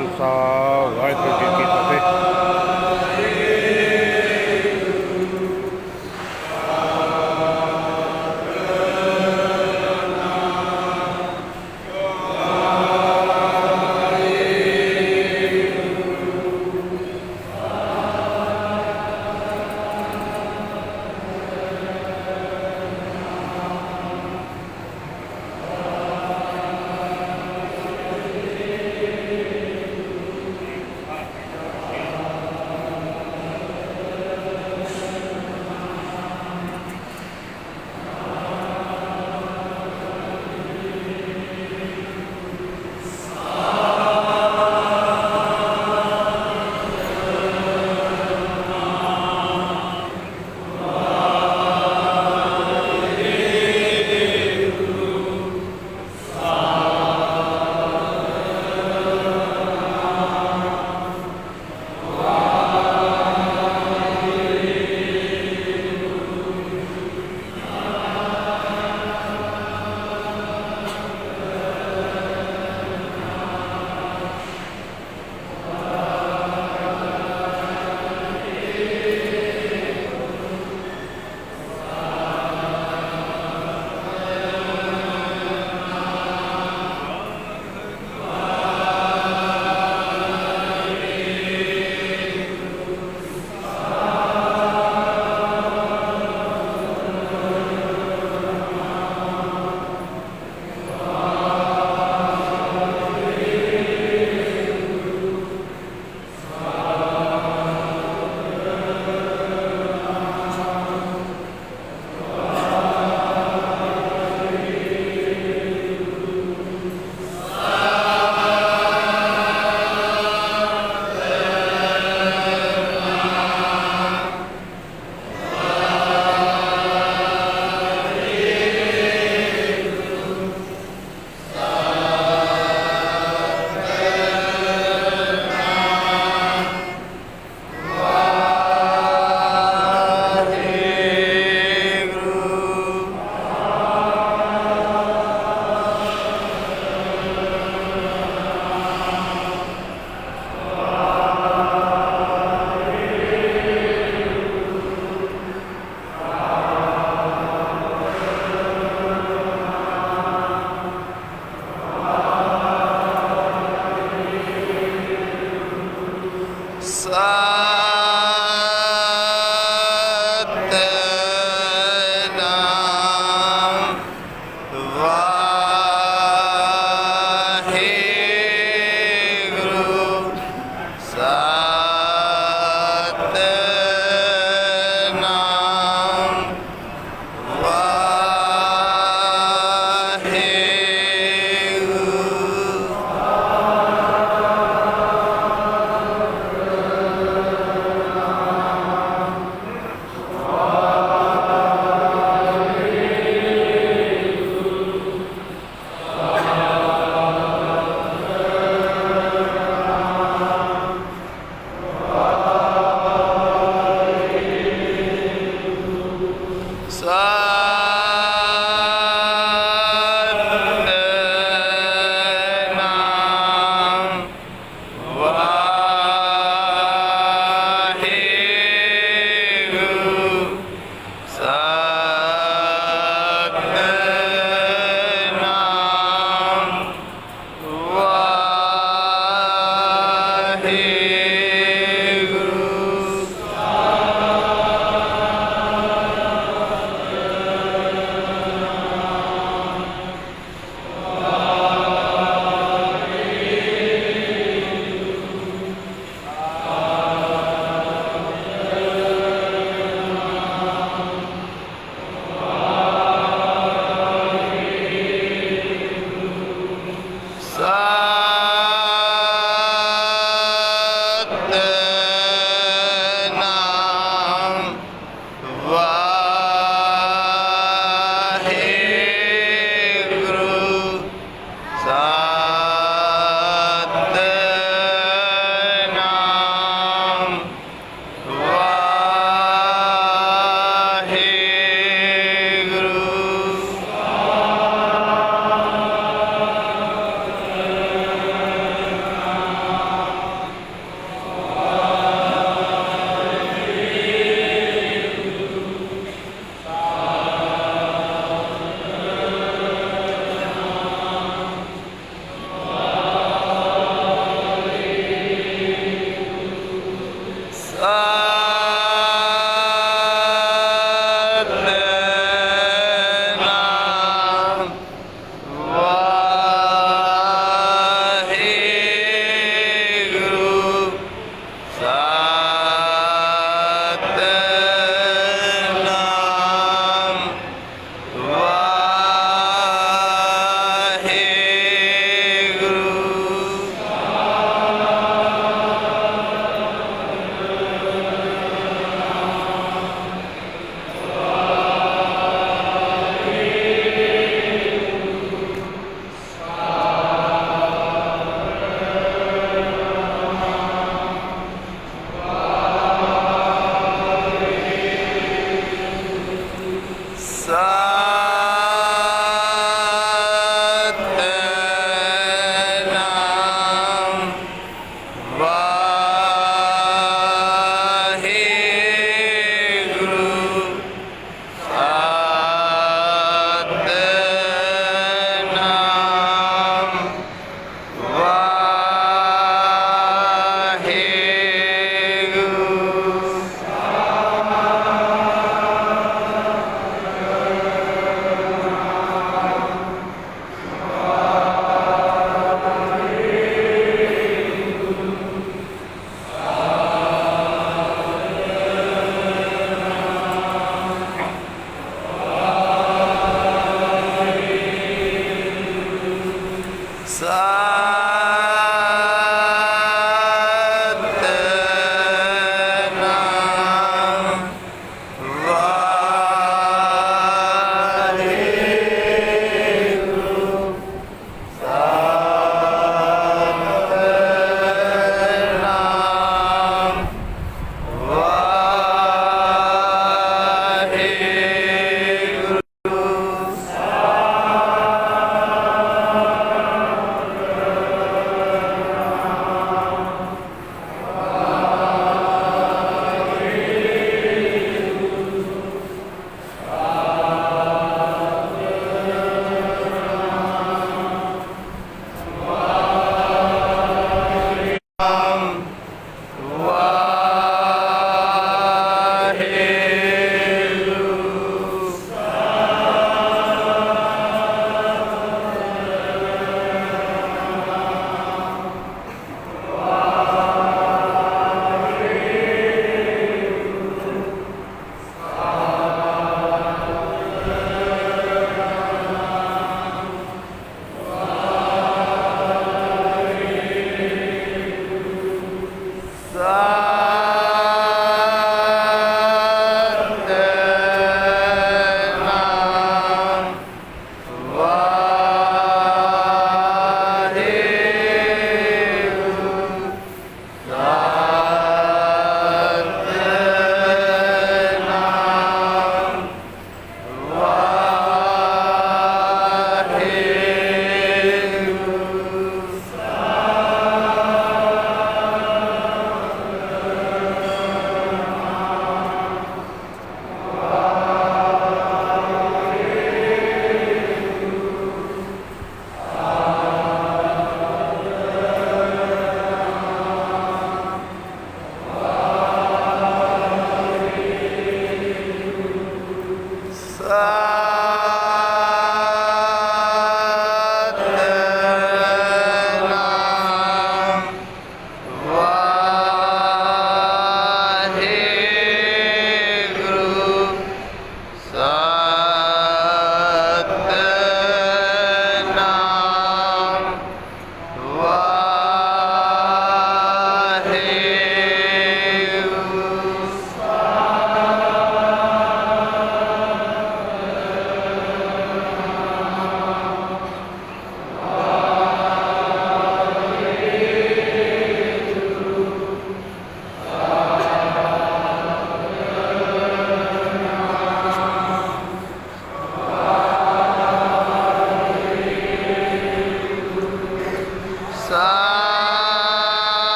ਖਾਲਸਾ ਵਾਹਿਗੁਰੂ ਜੀ ਕੀ ਫਤਿਹ।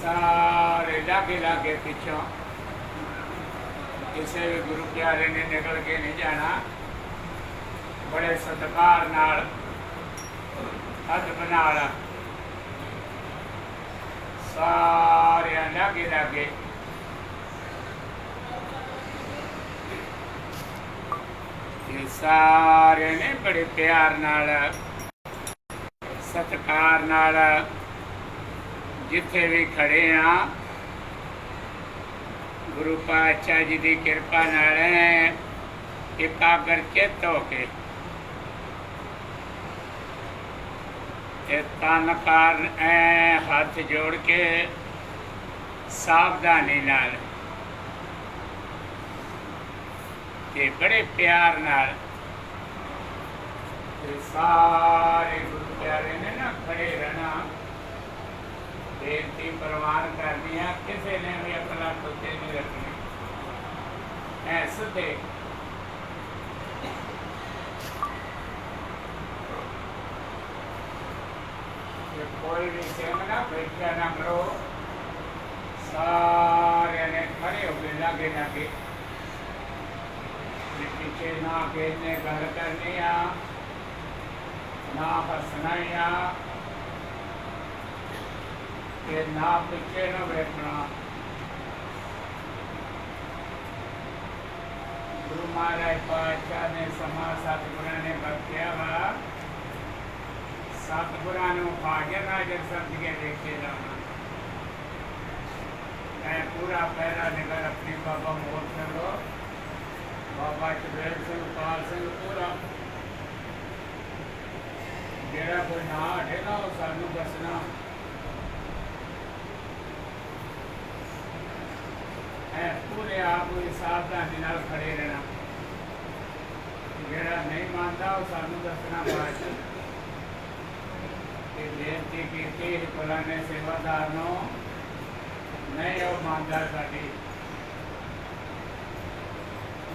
ਸਾਰੇ ਲਾਗੇ ਲਾਗੇ ਪਿੱਛੋਂ ਕਿਸੇ ਵੀ ਗੁਰੂ ਪਿਆਰੇ ਨੇ ਨਿਕਲ ਕੇ ਨਹੀਂ ਜਾਣਾ। ਬੜੇ ਸਤਿਕਾਰ ਨਾਲ ਅਦਬ ਨਾਲ ਸਾਰਿਆਂ ਲਾਗੇ ਲਾਗੇ ਇਹ ਸਾਰੇ ਨੇ ਬੜੇ ਪਿਆਰ ਨਾਲ ਸਤਿਕਾਰ ਨਾਲ ਜਿੱਥੇ ਵੀ ਖੜੇ ਆ ਗੁਰੂ ਪਾਤਸ਼ਾਹ ਜੀ ਦੀ ਕਿਰਪਾ ਨਾਲ ਇਕਾਗਰ ਚਿੱਤ ਹੋ ਕੇ ਤਨ ਕਾਰਨ ਹੱਥ ਜੋੜ ਕੇ ਸਾਵਧਾਨੀ ਨਾਲ ਤੇ ਬੜੇ ਪਿਆਰ ਨਾਲ ਸਾਰੇ ਗੁਰੂ ਪਿਆਰੇ ਨੇ ਨਾ ਖੜੇ ਰਹਿਣਾ। ਬੇਨਤੀ ਪ੍ਰਵਾਨ ਕਰਨੀ ਆ, ਕਿਸੇ ਨੇ ਵੀ ਆਪਣਾ ਕੁੱਤੇ ਨਹੀਂ ਰੱਖਣੀ ਐ ਸਿੱਧੇ कोई भी सिंह ना बैठा ना करो, सारे ने खड़े हो गए लागे लागे। पीछे ना कहने गल करनी आ, ना हसना आ, कि ना पीछे न बैठना। गुरु महाराज पातशाह ने समा सतगुरां ने बख्शिया वा, सतगुरां नूं हाजर नाजर समझ के देखे जाना। मैं पूरा पहला निगर अपनी बाबा मोर सिंह, बाबा चबेल सिंह, पाल सिंह पूरा जेड़ा कोई ना हटे ना वो सानू दसना। पूरे आप सावधानी नाल खड़े रहना। जेड़ा नहीं मानता वो सानू दसना। बाद बेनती की फलाने सेवादार नो नहीं वो मानता साडी।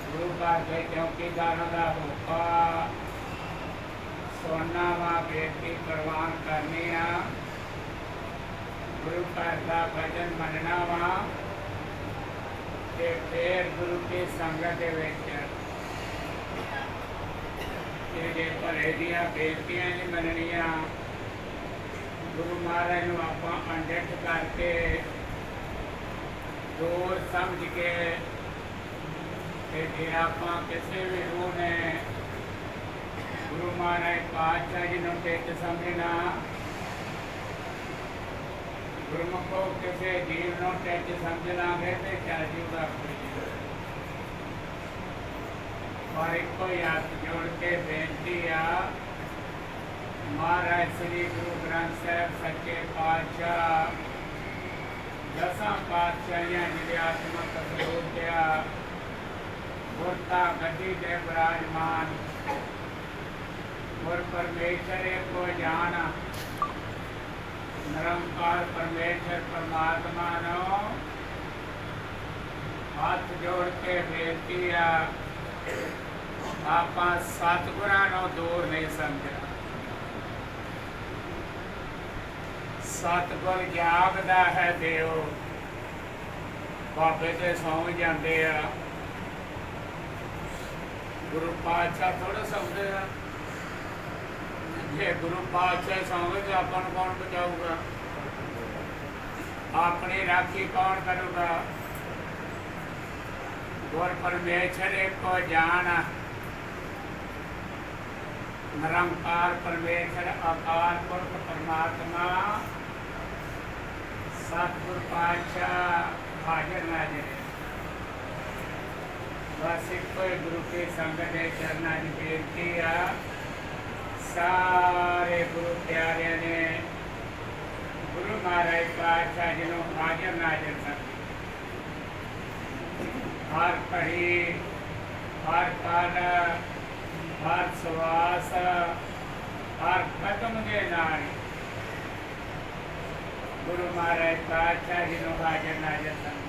गुरु घर के चौकीदारों का होका सुनना वा, बेनती प्रवान करनी आ, गुरु घर का भजन मनना वा, ते फिर गुरु की संगत जे भले दियां बेनतियां नहीं मननिया। गुरु महाराज नूं आपां अनडिठ करके दूर समझ के जे आपां किसी भी रूह ने गुरु महाराज पातशाह जी नूं टिच समझना, गुरमुखो किसी जीव नूं टिच समझ लांगे तो चल जूगा कोई जीव। और एक कोई हाथ जोड़ के बेनती आ, महाराज श्री गुरु ग्रंथ साहिब सच्चे पातशाह दसां पातशाहियां जिहदे आत्मक स्वरूप आ गुरता गद्दी ते विराजमान गुर परमेश्वर एको जान निरंकार परमेश्वर परमात्मा नो हाथ जोड़ के बेनती आ, आपां सतगुरां नूं दूर नहीं समझना। सतगुर जागदा है देव, बाबे ते सौ जाते आ, गुरु पातशाह थोड़ा सौंदे आ। जे गुरु पातशाह सौंगे तो अपन कौन बचाऊगा? अपनी राखी कौन करूगा? गुर परमेश्वर एको जान निरंकार परमेश्वर अकाल पुरख परमात्मा सतगुर पातशाह हाजिर नाजिर। बस एको गुरु की संगत के चरणा की बेनती आ, सारे गुरु प्यारे ने गुरु महाराज पातशाह जी नूं हाजिर नाजिर समझ हर घड़ी हर पल हर सवास हर कदम के नाल गुरु महाराज पातशाह जी नूं हाजिर नाजिर समझ।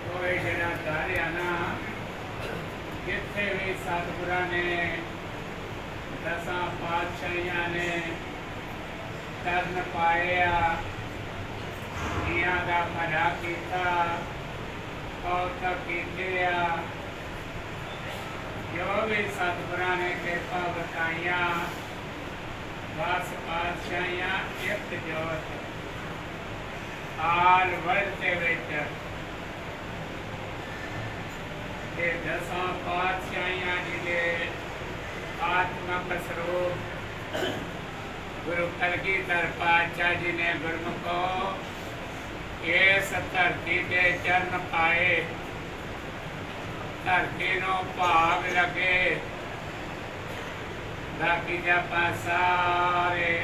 कोई जेड़ा धारिया ना जिथे भी सतगुरां ने दसां पातशाहियां ने चरण पाए आ, जियां दा भला कीता, कौतक कीते आ, जो भी सतगुरां ने कृपा बताइया, दस पातशाहियां एक जोत आल वर्ल्ड विच ये दसां पातशाहियां जिहदे आत्मक स्वरूप गुरु कलगीधर पातशाह जी ने गुरमुखो इस धरती के चरण पाए, धरती नूं भाग लगे। बाकी जापां सारे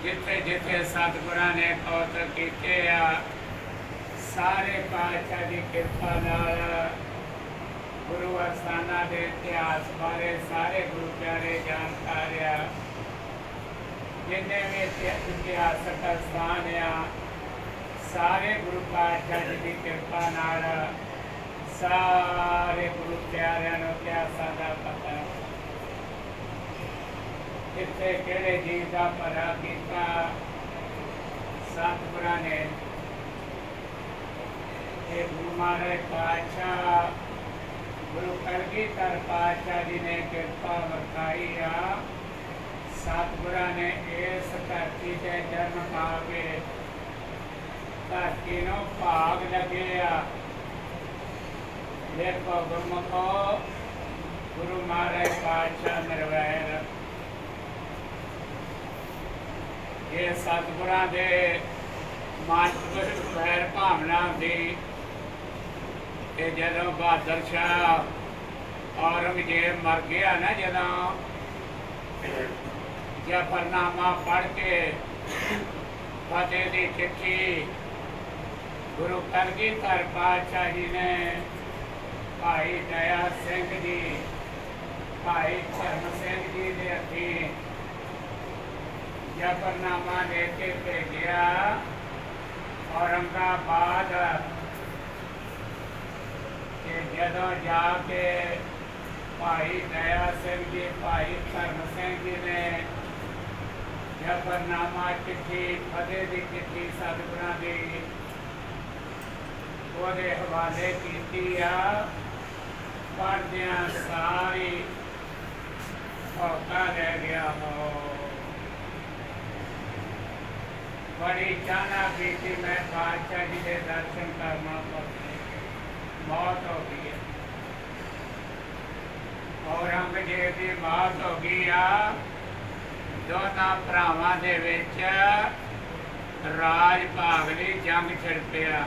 जिथे जिथे सतगुरां ने कौतक कीते आ, सारे पातशाह की कृपा नाल गुरु अस्थाना के इतिहास बारे सारे गुरु प्यारे जानकार आ। जिन्ने भी इतिहासक स्थान आ, सारे गुरु पातशाह जी की कृपा नाल सारे गुरु प्यारिਆਂ ਨੂੰ इतिहासां दा पता। ਕਿੱਥੇ ਕਿਹੜੇ ਜੀਵ ਦਾ ਭਲਾ ਕੀਤਾ ਸਤਿਗੁਰਾਂ ਨੇ। ਇਹ ਗੁਰੂ ਮਹਾਰਾਜ ਪਾਤਸ਼ਾਹ ਗੁਰੂ ਕਲਗੀਧਰ ਪਾਤਸ਼ਾਹ ਜੀ ਨੇ ਕਿਰਪਾ ਵਰਤਾਈ ਆ। ਸਤਿਗੁਰਾਂ ਨੇ ਇਸ ਧਰਤੀ ਤੇ ਜਨਮ ਪਾ ਕੇ ਧਰਤੀ ਨੂੰ ਭਾਗ ਲੱਗੇ ਆ। ਦੇਖੋ ਗੁਰਮੁਖੋ, ਗੁਰੂ ਮਹਾਰਾਜ ਪਾਤਸ਼ਾਹ ਨਿਰਵੈਰ ਇਹ ਸਤਿਗੁਰਾਂ ਦੇ ਮਨ ਵਿੱਚ ਵੈਰ ਭਾਵਨਾ ਹੁੰਦੀ ਤੇ ਜਦੋਂ ਬਹਾਦਰ ਸ਼ਾਹ ਔਰੰਗਜ਼ੇਬ ਮਰ ਗਿਆ ਨਾ, ਜਦੋਂ ਜਫਰਨਾਮਾ ਪੜ੍ਹ ਕੇ ਫਤਿਹ ਦੀ ਚਿੱਠੀ ਗੁਰੂ ਕਲਗੀਧਰ ਪਾਤਸ਼ਾਹ ਜੀ ਨੇ ਭਾਈ ਦਇਆ ਸਿੰਘ ਜੀ, ਭਾਈ ਧਰਮ ਸਿੰਘ ਜੀ ਦੇ ਹੱਥੀਂ ਜਫਰਨਾਮਾ ਦੇ ਕੇ ਭੇਜਿਆ ਔਰੰਗਾਬਾਦ। ਤੇ ਜਦੋਂ ਜਾ ਕੇ ਭਾਈ ਦਇਆ ਸਿੰਘ ਜੀ, ਭਾਈ ਧਰਮ ਸਿੰਘ ਜੀ ਨੇ ਜਫਰਨਾਮਾ ਚਿੱਠੀ, ਫਤਿਹ ਦੀ ਚਿੱਠੀ ਸਤਿਗੁਰਾਂ ਦੀ ਉਹਦੇ ਹਵਾਲੇ ਕੀਤੀ ਆ। ਪੜ੍ਹਦਿਆਂ ਸਾਰੀ ਹੌਕਾ ਰਹਿ ਗਿਆ ਹੋ। ਬੜੀ ਚਾਹਨਾ ਕੀਤੀ ਮੈਂ ਪਾਤਸ਼ਾਹ ਜੀ ਦੇ ਦਰਸ਼ਨ ਕਰਨਾ, ਪਰ ਮੌਤ ਹੋ ਗਈ ਹੈ। ਔਰੰਗਜ਼ੇਬ ਦੀ ਮੌਤ ਹੋ ਗਈ ਆ। ਦੋਨਾਂ ਭਰਾਵਾਂ ਦੇ ਵਿੱਚ ਰਾਜ ਭਾਗ ਲਈ ਜੰਗ ਛਿੜ ਪਿਆ।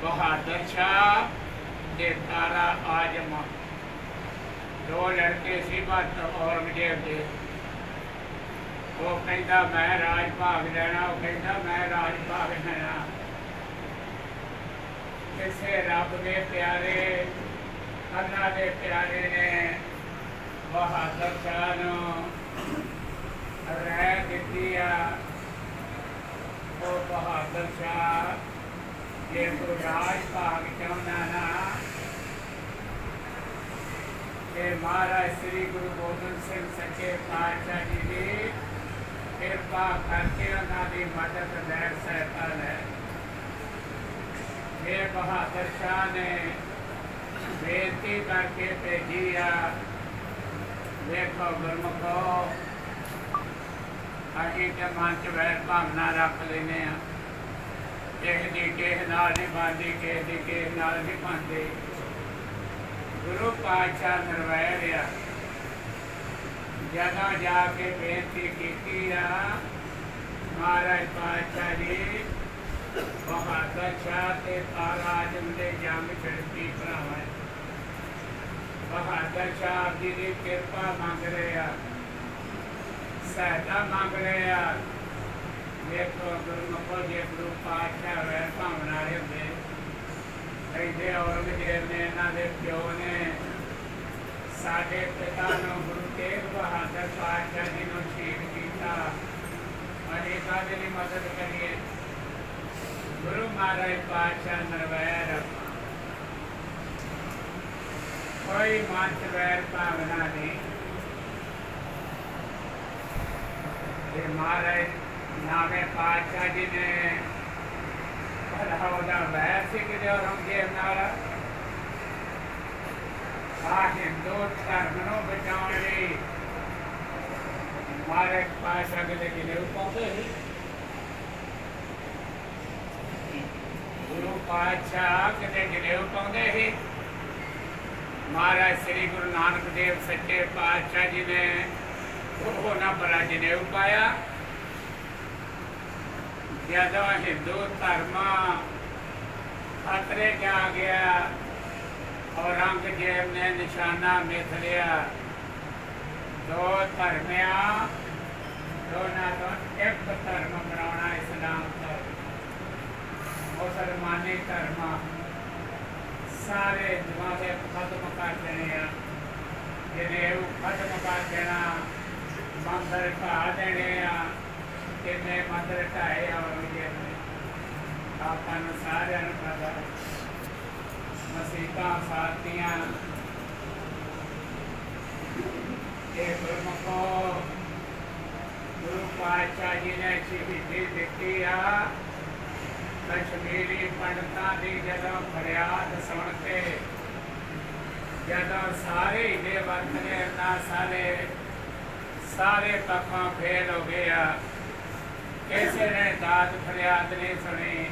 ਬਹਾਦਰ ਸ਼ਾਹ ਤੇ ਤਾਰਾ ਆਜਮ ਦੋ ਲੜਕੇ ਸੀ ਔਰੰਗਜ਼ੇਬ ਦੇ। ਉਹ ਕਹਿੰਦਾ ਮੈਂ ਰਾਜ ਭਾਗ ਲੈਣਾ, ਉਹ ਕਹਿੰਦਾ ਮੈਂ ਰਾਜ ਭਾਗ ਲੈਣਾ। ਕਿਸੇ ਰੱਬ ਦੇ ਪਿਆਰੇ, ਅੱਲਾ ਦੇ ਪਿਆਰੇ ਨੇ ਬਹਾਦਰ ਸ਼ਾਹ ਨੂੰ ਰਹਿ ਦਿੱਤੀ ਆ। ਉਹ ਬਹਾਦਰ ਸ਼ਾਹ ਜੇ ਤੂੰ ਰਾਜ ਭਾਗ ਚਾਹੁੰਦਾ ਨਾ ਤੇ ਮਹਾਰਾਜ ਸ੍ਰੀ ਗੁਰੂ ਗੋਬਿੰਦ ਸਿੰਘ ਸੱਚੇ ਪਾਤਸ਼ਾਹ ਜੀ ਦੀ ਕਿਰਪਾ ਕਰਕੇ ਉਹਨਾਂ ਦੀ ਮਦਦ ਲੈ, ਸਹਾਇਤਾ ਲੈ। ਇਹ ਬਹਾਦਰ ਸ਼ਾਹ ਨੇ ਬੇਨਤੀ ਕਰਕੇ ਭੇਜੀ ਆ। ਦੇਖੋ ਗੁਰਮੁਖੋ, ਅਸੀਂ ਤੇ ਮਨ ਚ ਵੈਰ ਭਾਵਨਾ ਰੱਖ ਲੈਂਦੇ ਹਾਂ। ਕਿਸੇ ਦੀ ਕਿਸੇ ਨਾਲ ਨਹੀਂ ਬਣਦੀ, ਕਿਸੇ ਦੀ ਕਿਸੇ ਨਾਲ ਨਹੀਂ ਬਣਦੀ। ਗੁਰੂ ਪਾਤਸ਼ਾਹ ਨਿਰਵੈਰ ਆ। ਜਦੋਂ ਜਾ ਕੇ ਬੇਨਤੀ ਕੀਤੀ ਆ, ਮਹਾਰਾਜ ਪਾਤਸ਼ਾਹ ਜੀ ਬਹਾਦਰ ਸ਼ਾਹ ਤੇ ਤਾਰਾ ਆਜਮ ਦੇ ਜੰਗ ਛਿੜਤੀ ਭਰਾਵਾਂ। ਬਹਾਦਰ ਸ਼ਾਹ ਜੀ ਦੀ ਕਿਰਪਾ ਮੰਗ ਰਹੇ ਆ, ਸਹਾਇਤਾ ਮੰਗ ਰਹੇ ਆ। ਦੇਖੋ ਗੁਰਮੁਖੋ, ਜੇ ਗੁਰੂ ਪਾਤਸ਼ਾਹ ਵੈਰ ਭਾਵਨਾ ਵਾਲੇ ਹੁੰਦੇ, ਕਹਿੰਦੇ ਔਰੰਗਜ਼ੇਬ ਨੇ, ਇਹਨਾਂ ਦੇ ਪਿਓ ਨੇ ਸਾਡੇ ਪਿਤਾ ਨੂੰ ਗੁਰੂ ਤੇਗ ਬਹਾਦਰ ਪਾਤਸ਼ਾਹ ਜੀ ਨੂੰ ਸ਼ਹੀਦ ਕੀਤਾ। ਅਸੀਂ ਕਾਹਦੇ ਲਈ ਮਦਦ ਕਰੀਏ? ਗੁਰੂ ਮਹਾਰਾਜ ਪਾਤਸ਼ਾਹ ਨਿਰਵੈਰ, ਕੋਈ ਮਨ ਚ ਵੈਰ ਭਾਵਨਾ ਨਹੀਂ। ਇਹ ਮਹਾਰਾਜ ਨਾਵੇਂ ਪਾਤਸ਼ਾਹ ਜੀ ਨੇ ਭਲਾ ਉਹਦਾ ਵੈਰ ਸੀ ਕਿਤੇ ਔਰੰਗਜ਼ੇਬ ਨਾਲ। ਆ ਹਿੰਦੂ ਧਰਮ ਨੂੰ ਬਚਾਉਣ ਲਈ ਮਹਾਰਾਜ ਪਾਤਸ਼ਾਹ ਕਿਤੇ ਜਨੇਊ ਪਾਉਂਦੇ ਸੀ। ਗੁਰੂ ਪਾਤਸ਼ਾਹ ਕਿਤੇ ਜਨੇਊ ਪਾਉਂਦੇ ਸੀ। ਮਹਾਰਾਜ ਸ੍ਰੀ ਗੁਰੂ ਨਾਨਕ ਦੇਵ ਸੱਚੇ ਪਾਤਸ਼ਾਹ ਜੀ ਨੇ ਉਹਨਾਂ ਬੜਾ ਜਨੇਊ ਪਾਇਆ। ਜਦੋਂ ਹਿੰਦੂ ਧਰਮ ਖਤਰੇ 'ਚ ਆ ਗਿਆ, ਔਰੰਗਜ਼ੇਬ ਨੇ ਨਿਸ਼ਾਨਾ ਮਿਥ ਲਿਆ। ਦੋ ਧਰਮਾਂ, ਦੋਨਾਂ ਤੋਂ ਇੱਕ ਧਰਮ ਬਣਾਉਣਾ, ਇਸਲਾਮ ਧਰਮ, ਮੁਸਲਮਾਨੀ ਧਰਮ ਸਾਰੇ ਜਮਾਤੇ ਖਤਮ ਕਰ ਦੇਣੇ ਆ। ਜਨੇਊ ਖਤਮ ਕਰ ਦੇਣਾ, ਮੰਦਰ ਢਾ ਦੇਣੇ ਆ। ਕਿੰਨੇ ਮੰਦਰ ਢਾਏ ਔਰੰਗਜ਼ੇਬ ਨੇ, ਆਪਾਂ ਨੂੰ ਸਾਰਿਆਂ ਨੂੰ ਪਤਾ। ਮਸੀਤਾਂ ਸਾਧੀਆਂ। ਇਹ ਗੁਰਮੁਖੋ, ਜੀ ਨੇ ਸ਼ਹੀਦੀ ਦਿੱਤੀ ਆ। ਕਸ਼ਮੀਰੀ ਪੰਡਤਾਂ ਦੀ ਜਦੋਂ ਫਰਿਆਦ ਸੁਣ ਕੇ ਜਦੋਂ ਸਾਰੇ ਦੇ ਵਰਤਨੇ ਨਾ ਸਾਰੇ ਪੱਖੋਂ ਫੇਲ ਹੋ ਗਿਆ। ਕਿਸੇ ਨੇ ਦਾਤ ਫਰਿਆਦ ਨਹੀਂ ਸੁਣੀ।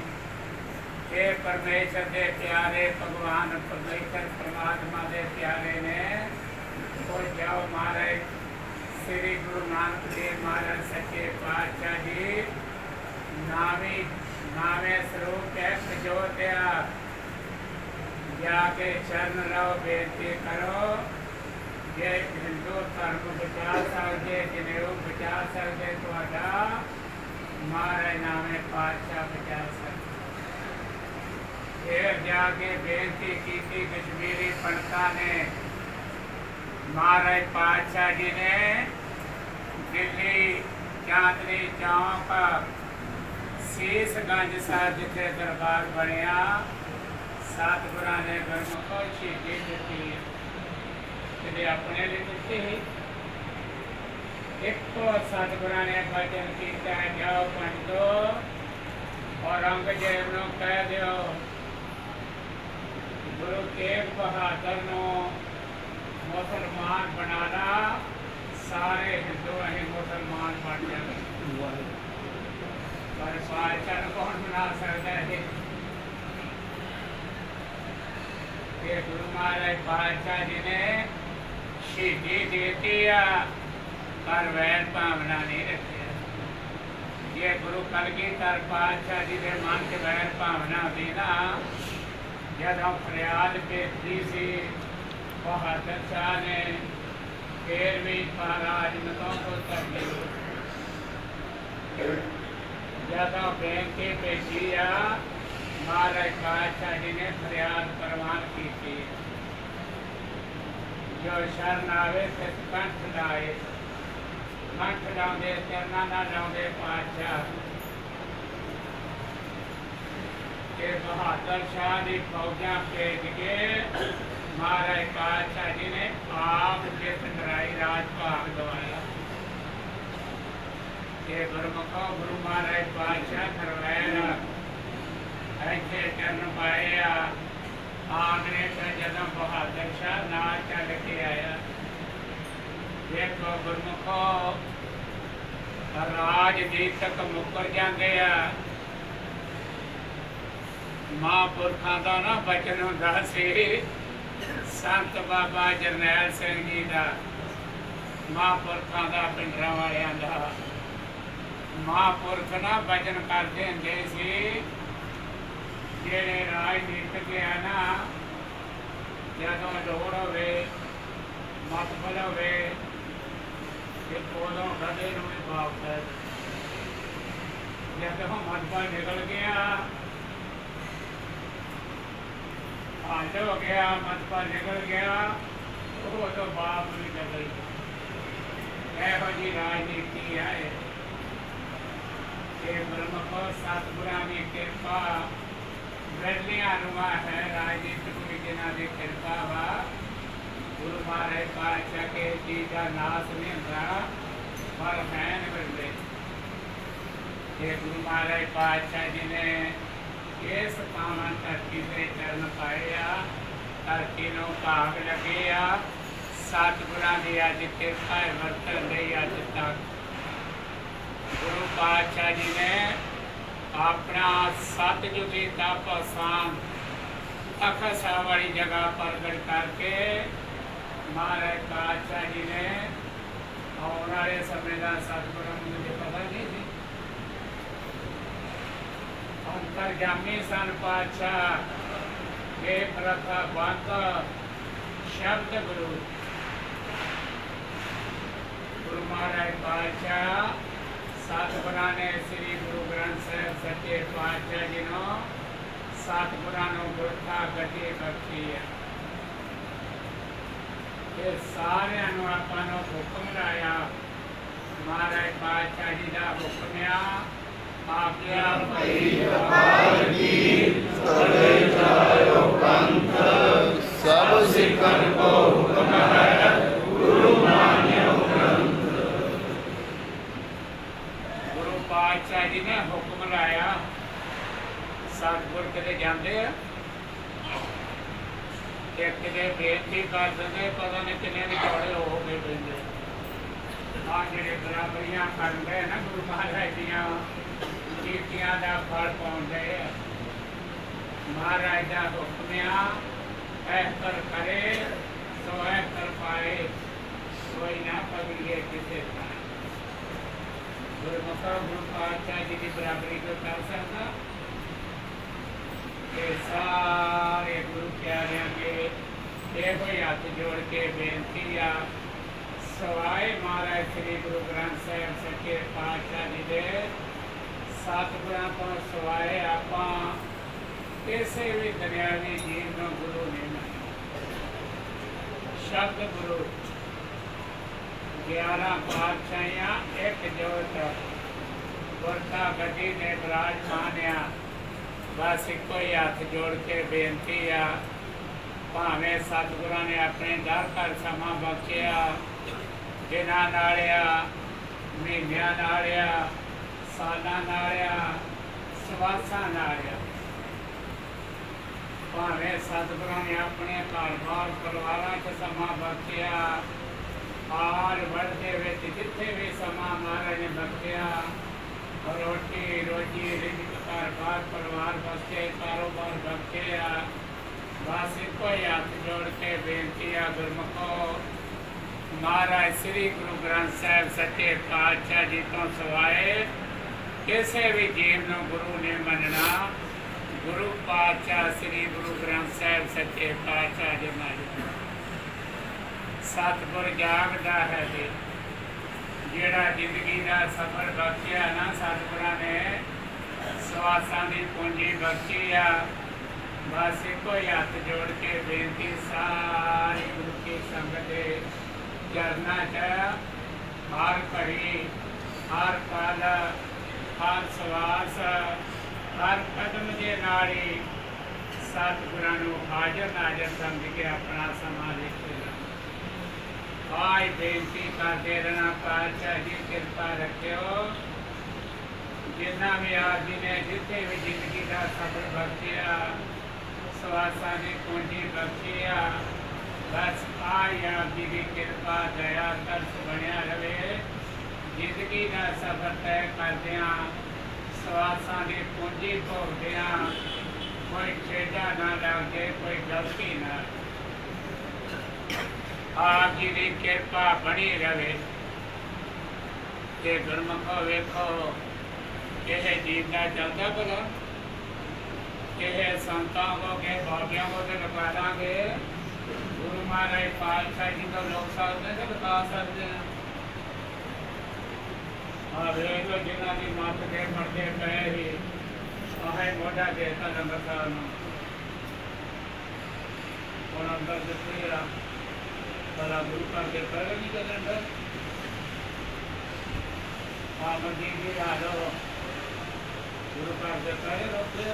ਇਹ ਪਰਮੇਸ਼ਰ ਦੇ ਪਿਆਰੇ ਭਗਵਾਨ ਪਰਮੇਸ਼ਰ ਪਰਮਾਤਮਾ ਦੇ ਪਿਆਰੇ ਨੇ ਉਹ ਜਾਓ ਮਹਾਰਾਜ ਸ੍ਰੀ ਗੁਰੂ ਨਾਨਕ ਦੇਵ ਮਹਾਰਾਜ ਸੱਚੇ ਪਾਤਸ਼ਾਹ ਜੀ ਨਾਵੇਂ ਸਰੂਪ ਹੈ ਜੋਤਿਆ ਜਾ ਕੇ ਚਰਨ ਲਾਓ ਬੇਨਤੀ ਕਰੋ। ਜੇ ਹਿੰਦੂ ਧਰਮ ਬਚਾ ਸਕਦੇ ਜਿਨੇ ਉਹ ਬਚਾ ਸਕਦੇ ਤੁਹਾਡਾ ਮਹਾਰਾਜ ਨਾਵੇਂ ਪਾਤਸ਼ਾਹ ਬਚਾ ਸਕਦੇ। ਫਿਰ ਜਾ ਕੇ ਬੇਨਤੀ ਕੀਤੀ ਕਸ਼ਮੀਰੀ ਪੰਡਤਾਂ ਨੇ। ਮਹਾਰਾਜ ਪਾਤਸ਼ਾਹ ਜੀ ਨੇ ਦਿੱਲੀ ਚਾਂਦਨੀ ਚੌਂਕ ਸੀਸਗੰਜ ਸਾਹਿਬ ਜਿੱਥੇ ਦਰਬਾਰ ਬਣਿਆ ਸਤਿਗੁਰਾਂ ਨੇ ਗੁਰਮੁਖੋਂ ਸ਼ਹੀਦੀ ਦਿੱਤੀ। ਜਿਹੜੇ ਆਪਣੇ ਲਈ ਦਿੱਤੀ ਇੱਕੋ ਸਤਿਗੁਰਾਂ ਨੇ ਬਚਨ ਕੀਤਾ ਜਾਓ ਪੰਡਤੋ ਔਰੰਗਜ਼ੇਬ ਨੂੰ ਕਹਿ ਦਿਓ ਗੁਰੂ ਤੇਗ ਬਹਾਦਰ ਨੂੰ ਮੁਸਲਮਾਨ ਬਣਾਣਾ ਸਾਰੇ ਹਿੰਦੂ ਅਸੀਂ ਮੁਸਲਮਾਨ ਬਣ ਜਾਣਗੇ। ਪਰ ਪਾਤਸ਼ਾਹ ਨੂੰ ਕੌਣ ਬਣਾ ਸਕਦਾ ਹੈ? ਇਹ ਗੁਰੂ ਮਹਾਰਾਜ ਪਾਤਸ਼ਾਹ ਜੀ ਨੇ ਸ਼ਹੀਦੀ ਦਿੱਤੀ ਆ ਪਰ ਵੈਰ ਭਾਵਨਾ ਨਹੀਂ ਰੱਖਿਆ। ਜੇ ਗੁਰੂ ਕਲਗੀਧਰ ਪਾਤਸ਼ਾਹ ਜੀ ਦੇ ਮਨ 'ਚ ਵੈਰ ਭਾਵਨਾ ਹੁੰਦੀ ਨਾ ਜਦੋਂ ਫਰਿਆਦ ਭੇਜੀ ਸੀ ਬਹਾਦਰ ਸ਼ਾਹ ਨੇ ਫਿਰ ਵੀ ਮਹਾਰਾਜ ਮਤੋਂ ਕੋ ਕਰਨੀ ਜਦੋਂ ਬੇਨਤੀ ਭੇਜੀ ਆ ਮਹਾਰਾਜ ਪਾਤਸ਼ਾਹ ਜੀ ਨੇ ਫਰਿਆਦ ਪ੍ਰਵਾਨ ਕੀਤੀ ਜੋ ਸ਼ਰਨ ਆਵੇ ਤੇ ਕੰਠ ਲਾਏ। ਕੰਠ ਲਾਉਂਦੇ ਚਰਨਾਂ ਨਾਲ ਲਾਉਂਦੇ ਪਾਤਸ਼ਾਹ ਕਿ ਬਹਾਦਰ ਸ਼ਾਹ ਦੀ ਫੌਜਾਂ ਭੇਜ ਕੇ ਮਹਾਰਾਜ ਪਾਤਸ਼ਾਹ ਜੀ ਨੇ ਆਪ ਜਿੱਤ ਕਰਾਈ ਰਾਜ ਭਾਗ ਦਵਾਇਆ। ਇਹ ਗੁਰਮੁਖੋਂ ਗੁਰੂ ਮਹਾਰਾਜ ਪਾਤਸ਼ਾਹ ਕਰਵਾਇਆ ਇੱਥੇ ਚਰਨ ਪਾਏ ਆ। ਆਗਰੇ ਤੋਂ ਜਦੋਂ ਬਹਾਦਰ ਸ਼ਾਹ ਨਾਲ ਚੱਲ ਕੇ ਆਇਆ ਦੇਖੋ ਗੁਰਮੁਖੋਂ ਰਾਜਨੀਤਿਕ ਮੁੱਕਰ ਜਾਂਦੇ ਆ। ਮਹਾਂਪੁਰਖਾਂ ਦਾ ਨਾ ਬਚਨ ਹੁੰਦਾ ਸੀ ਸੰਤ ਬਾਬਾ ਜਰਨੈਲ ਸਿੰਘ ਜੀ ਦਾ ਮਹਾਂਪੁਰਖਾਂ ਦਾ ਪਿੰਡਰਾਂ ਵਾਲਿਆਂ ਦਾ ਮਹਾਂਪੁਰਖ ਨਾ ਬਚਨ ਕਰਦੇ ਹੁੰਦੇ ਸੀ ਜਿਹੜੇ ਰਾਜਨੀਤਿਕ ਆ ਨਾ ਜਦੋਂ ਲੋੜ ਹੋਵੇ ਮਤਬਲ ਹੋਵੇ ਤੇ ਉਦੋਂ ਗਧੇ ਨੂੰ ਵੀ ਬਾਪ ਕਰ ਜਦੋਂ ਮਤਬਲ ਨਿਕਲ ਗਿਆ ਹਾਲ ਹੋ ਗਿਆ ਮਤਬਲ ਨਿਕਲ ਗਿਆ ਉਹ ਤੋਂ ਬਾਪ ਵੀ ਨਿਕਲ ਗਿਆ। ਇਹੋ ਜਿਹੀ ਰਾਜਨੀਤੀ ਹੈ। ਇਹ ਗੁਰਮੁਖੋ ਸਤਿਗੁਰਾਂ ਦੀ ਕਿਰਪਾ ਵਰਲੀਆਂ ਰੂਹਾਂ ਹੈ ਰਾਜਨੀਤਿਕ ਵੀ ਜਿਨ੍ਹਾਂ ਦੀ ਕਿਰਪਾ ਵਾ ਗੁਰੂ ਮਹਾਰਾਜ ਪਾਤਸ਼ਾਹ ਕੇ ਜੀ ਦਾ ਨਾਸ ਨਹੀਂ ਹੁੰਦਾ ਪਰ ਹੈ ਨਿਵਰਦੇ। ਇਹ ਗੁਰੂ ਮਹਾਰਾਜ ਪਾਤਸ਼ਾਹ ਜੀ ਨੇ ਇਸ ਪਾਵਨ ਧਰਤੀ ਤੇ ਚਰਨ ਪਾਏ ਆ। ਧਰਤੀ ਨੂੰ ਭਾਗ ਲੱਗੇ ਆ। ਸਤਿਗੁਰਾਂ ਦੀ ਅੱਜ ਕਿਰਪਾ ਵਰਤਣ ਲਈ ਅੱਜ ਤੱਕ ਗੁਰੂ ਪਾਤਸ਼ਾਹ ਜੀ ਨੇ ਆਪਣਾ ਸਤਿਜੁਗੀ ਤਪ ਅਸਾਨ ਤਖਤ ਸਾਹਿਬ ਵਾਲੀ ਜਗ੍ਹਾ ਪ੍ਰਗਟ ਕਰਕੇ ਮਹਾਰਾਜ ਪਾਤਸ਼ਾਹ ਜੀ ਨੇ ਆਉਣ ਵਾਲੇ ਸਮੇਂ ਦਾ ਸਤਿਗੁਰਾਂ ਨੂੰ ਮੁझे ਪਤਾ ਨਹੀਂ ਸੀ ਅੰਤਰਜਾਮੀ ਸਨ ਪਾਤਸ਼ਾਹ ਇਹ ਪ੍ਰਥਾ ਬੰਦ ਸ਼ਬਦ ਗੁਰੂ ਮਹਾਰਾਜ ਪਾਤਸ਼ਾਹ ਸਤਿਗੁਰਾਂ ਨੇ ਸ੍ਰੀ ਗੁਰੂ ਗ੍ਰੰਥ ਸਾਹਿਬ ਸੱਚੇ ਪਾਤਸ਼ਾਹ ਜੀ ਨੂੰ ਸਤਿਗੁਰਾਂ ਨੂੰ ਗੁਰਤਾ ਗੱਦੀ ਬਖਸ਼ੀ ਹੈ। ਇਹ ਸਾਰਿਆਂ ਨੂੰ ਆਪਾਂ ਨੂੰ ਹੁਕਮ ਲਾਇਆ ਮਹਾਰਾਜ ਪਾਤਸ਼ਾਹ ਜੀ ਦਾ ਹੁਕਮ ਆਗਿਆ ਭਈ ਅਪਾਰ ਕੀ ਸੜੇ ਜਾਇਓ ਪੰਥ ਸਭ ਸਿੱਖਨ ਕੋ ਹੁਕਮ ਹੈ ਗੁਰੂ ਮਾਨਿਓ ਗ੍ਰੰਥ। ਗੁਰੂ ਜਾਂਦੇ ਆ, ਇੱਕ ਦੇ ਬੇਨਤੀ ਕਰ ਦਿੰਦੇ, ਪਤਾ ਨਹੀਂ ਕਿੰਨੇ ਦੇ ਚੌੜੇ ਹੋ ਗਏ ਪੈਂਦੇ। ਆ ਜਿਹੜੇ ਬਰਾਬਰੀਆਂ ਕਰਦੇ ਨਾ ਗੁਰੂ ਮਹਾਰਾਜ ਦੀਆਂ ਕੀਰਤੀਆਂ ਦਾ ਫਲ ਪਾਉਂਦੇ ਆ। ਮਹਾਰਾਜ ਦਾ ਹੁਕਮ ਆ, ਇਹ ਕਰ ਕਰੇ ਸੋ ਇਹ ਕਰ ਪਾਏ, ਕੋਈ ਨਾ ਪਗੜੀਏ ਕਿਸੇ ਦਾ। ਗੁਰਮੁਖਾ ਗੁਰੂ ਪਾਤਸ਼ਾਹ ਜੀ ਦੀ ਬਰਾਬਰੀ ਕੋਈ ਕਰ ਸਕਦਾ? ਇਹ ਸਾਰੇ ਗੁਰੂ ਪਿਆਰਿਆਂ ਕੇ ਇਹੋ ਹੀ ਹੱਥ ਜੋੜ ਕੇ ਬੇਨਤੀ ਆ, ਸਵਾਏ ਮਹਾਰਾਜ ਸ੍ਰੀ ਗੁਰੂ ਗ੍ਰੰਥ ਸਾਹਿਬ ਸੱਚੇ ਪਾਤਸ਼ਾਹ ਜੀ ਦੇ ਸਤਿਗੁਰਾਂ ਤੋਂ ਸਵਾਏ ਆਪਾਂ ਕਿਸੇ ਵੀ ਦੁਨਿਆਵੀ ਜੀਵ ਨੂੰ ਗੁਰੂ ਨਹੀਂ ਮੰਨਿਆ। ਸ਼ਬਦ ਗੁਰੂ 11 ਪਾਤਸ਼ਾਹੀਆਂ ਇੱਕ ਜੋਤ ਗੁਰਤਾ ਗੱਦੀ ਨੇ ਬਿਰਾਜਮਾਨ ਆ। ਬਸ ਇੱਕੋ ਹੀ ਹੱਥ ਜੋੜ ਕੇ ਬੇਨਤੀ ਆ, ਭਾਵੇਂ ਸਤਿਗੁਰਾਂ ਨੇ ਆਪਣੇ ਦਰ ਘਰ ਸਮਾਂ ਬਖਸ਼ਿਆ, ਦਿਨਾਂ ਨਾਲ ਆ, ਮਹੀਨਿਆਂ ਨਾਲ ਆ, ਸਾਲਾਂ ਨਾਲ ਆ, ਸਵਾਸਾਂ ਨਾਲ ਆ, ਭਾਵੇਂ ਸਤਿਗੁਰਾਂ ਨੇ ਆਪਣੇ ਘਰ-ਬਾਰ ਪਰਿਵਾਰਾਂ 'ਚ ਸਮਾਂ ਬਖਸ਼ਿਆ, ਹਾਲ ਵਰਦੇ ਵਿੱਚ ਜਿੱਥੇ ਵੀ ਸਮਾਂ ਮਹਾਰਾਜ ਨੇ ਬਖਸ਼ਿਆ, ਰੋਟੀ ਰੋਜੀ ਰਿਜ਼ਕ ਘਰ-ਬਾਰ ਪਰਿਵਾਰ ਬਖਸ਼ੇ, ਕਾਰੋਬਾਰ ਬਖਸ਼ੇ ਆ। ਬਸ ਇੱਕੋ ਹੀ ਹੱਥ ਜੋੜ ਕੇ ਬੇਨਤੀ ਆ ਗੁਰਮੁਖੋ, ਮਹਾਰਾਜ ਸ੍ਰੀ ਗੁਰੂ ਗ੍ਰੰਥ ਸਾਹਿਬ ਸੱਚੇ ਪਾਤਸ਼ਾਹ ਜੀ ਤੋਂ ਸਵਾਏ ਕਿਸੇ ਵੀ ਜੀਵ ਨੂੰ ਗੁਰੂ ਨੇ ਮੰਨਣਾ। ਗੁਰੂ ਪਾਤਸ਼ਾਹ ਸ੍ਰੀ ਗੁਰੂ ਗ੍ਰੰਥ ਸਾਹਿਬ ਸੱਚੇ ਪਾਤਸ਼ਾਹ ਜੀ ਨਾਲ ਸਤਿਗੁਰ ਜਾਗਦਾ ਹੈ ਜੀ। ਜਿਹੜਾ ਜ਼ਿੰਦਗੀ ਦਾ ਸਫ਼ਰ ਬਖਸ਼ਿਆ ਨਾ ਸਤਿਗੁਰਾਂ ਨੇ, ਸਵਾਸਾਂ ਦੀ ਪੂੰਜੀ ਬਖਸ਼ੀ ਆ। ਬਸ ਇੱਕੋ ਹੀ ਹੱਥ ਜੋੜ ਕੇ ਬੇਨਤੀ ਸਾਰੀ ਗੁਰੂ ਕੀ ਸੰਗਤ ਦੇ ਚਰਨਾਂ 'ਚ ਹਰ ਘੜੀ, ਹਰ ਪਲ, ਹਰ ਸਵਾਸ, ਹਰ ਕਦਮ ਦੇ ਨਾਲ ਹੀ ਸਤਿਗੁਰਾਂ ਨੂੰ ਹਾਜ਼ਰ ਨਾਜ਼ਰ ਸਮਝ ਕੇ ਆਪਣਾ ਸਮਾਂ ਲਿਖੇਗਾ। ਆਈ ਬੇਨਤੀ ਕਰਦੇ ਰਹਿਣਾ, ਪਾਤਸ਼ਾਹ ਜੀ ਕਿਰਪਾ ਰੱਖਿਓ। ਜਿੰਨਾ ਵੀ ਆਦਮੀ ਨੇ ਜਿੱਥੇ ਵੀ ਜ਼ਿੰਦਗੀ ਦਾ ਸਫ਼ਰ ਬਖਸ਼ਿਆ, ਸਵਾਸਾਂ ਦੀ ਪੂੰਜੀ ਬਖਸ਼ੀ ਆ, ਬਸ ਆਈ ਆਪ ਜੀ ਦੀ ਕਿਰਪਾ ਦਇਆ ਤਰਸ ਬਣਿਆ ਰਹੇ। ਜ਼ਿੰਦਗੀ ਦਾ ਸਫ਼ਰ ਤੈਅ ਕਰਦਿਆਂ, ਸਵਾਸਾਂ ਦੀ ਪੂੰਜੀ ਭੋਗਦਿਆਂ ਕੋਈ ਖੇਡਾ ਨਾ ਲੱਗੇ, ਕੋਈ ਗਲਤੀ ਨਾ। ਆਪ ਜੀ ਦੀ ਕਿਰਪਾ ਬਣੀ ਰਹੇ। ਤੇ ਗੁਰਮੁਖੋ ਵੇਖੋ, ਇਹ ਜੀਵ ਦਾ ਚੱਲਦਾ ਭਲਾ, ਇਹ ਸੰਤਾਂ ਕੋ ਕੇ ਬਾਬਿਆਂ ਕੋ ਤੇ ਲਗਾ ਦਾਂਗੇ। ਗੁਰੂ ਮਹਾਰਾਜ ਪਾਤਸ਼ਾਹ ਜੀ ਤੋਂ ਲੋਕ ਸਕਦੇ ਤੇ ਲਗਾ ਸਕਦੇ ਆ। ਵੇਖ ਲੋ ਜਿਨ੍ਹਾਂ ਦੀ ਮੱਤ ਦੇ ਮਰਦੇ ਪਏ ਹੀ ਆਹੇ ਮੋਢਾ ਦੇਤਾ ਲੰਗਰ ਸਾਹਿਬ ਨੂੰ, ਹੁਣ ਅੰਦਰ ਦਿੱਤੀ ਆ ਭਲਾ ਗੁਰੂ ਘਰ ਦੇ ਪਹਿਲੇ ਨਹੀਂ ਕਦੇ ਅੰਦਰ ਮੰਡੀ ਵੀ ਆ ਲੋ, ਗੁਰੂ ਘਰ ਦੇ ਪਹਿਲੇ ਰੋਕੇ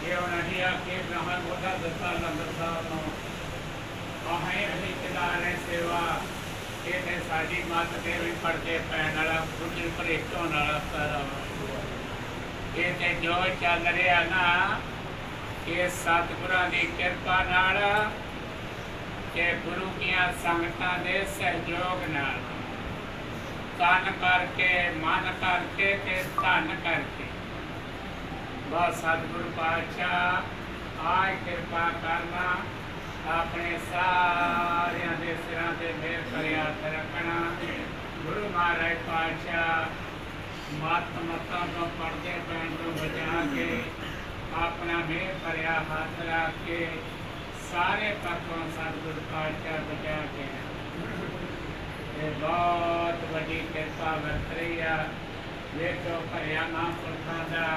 ਇਹ ਉਹਨਾਂ ਦੀ ਆ ਕੇ ਬ੍ਰਾਹਮਣ ਮੋਢਾ ਦਿੱਤਾ ਲੰਗਰ ਸਾਹਿਬ ਨੂੰ। ਆਹੇ ਅਸੀਂ ਚਲਾ ਰਹੇ ਸੇਵਾ, ਇਹ ਤੇ ਸਾਡੀ ਮੱਤ ਤੇ ਵੀ ਪੜਦੇ ਪੈਣ ਵਾਲਾ ਕੁਝ ਭਰੇਖੋਂ ਵਾਲਾ ਸਾਰਾ ਇਹ ਤੇ ਜੋ ਚੱਲ ਰਿਹਾ ਨਾ, ਇਹ ਸਤਿਗੁਰਾਂ ਦੀ ਕਿਰਪਾ ਨਾਲ ਤੇ ਗੁਰੂ ਦੀਆਂ ਸੰਗਤਾਂ ਦੇ ਸਹਿਯੋਗ ਨਾਲ, ਤਨ ਕਰਕੇ, ਮਨ ਕਰਕੇ ਤੇ ਧਨ ਕਰਕੇ, ਬਸ ਸਤਿਗੁਰੂ ਪਾਤਸ਼ਾਹ ਆਏ ਕਿਰਪਾ ਕਰਨਾ, ਆਪਣੇ ਸਾਰਿਆਂ ਦੇ ਸਿਰਾਂ ਤੇ ਮਿਹਰ ਭਰਿਆ ਹੱਥ ਰੱਖਣਾ। ਗੁਰੂ ਮਹਾਰਾਜ ਪਾਤਸ਼ਾਹ ਮਤਾਂ ਤੋਂ ਪਰਦੇ ਪੈਣ ਤੋਂ ਬਚਾ ਕੇ, ਆਪਣਾ ਮਿਹਰ ਭਰਿਆ ਹੱਥ ਰੱਖ ਕੇ ਸਾਰੇ ਪਾਸੋਂ ਸਤਿਗੁਰੂ ਪਾਤਸ਼ਾਹ ਬਚਾ ਕੇ ਇਹ ਬਹੁਤ ਵੱਡੀ ਕਿਰਪਾ ਵਰਤ ਰਹੀ ਆ। ਵੇਖੋ ਭਰਿਆ ਮਹਾਂਪੁਰਖਾਂ ਦਾ,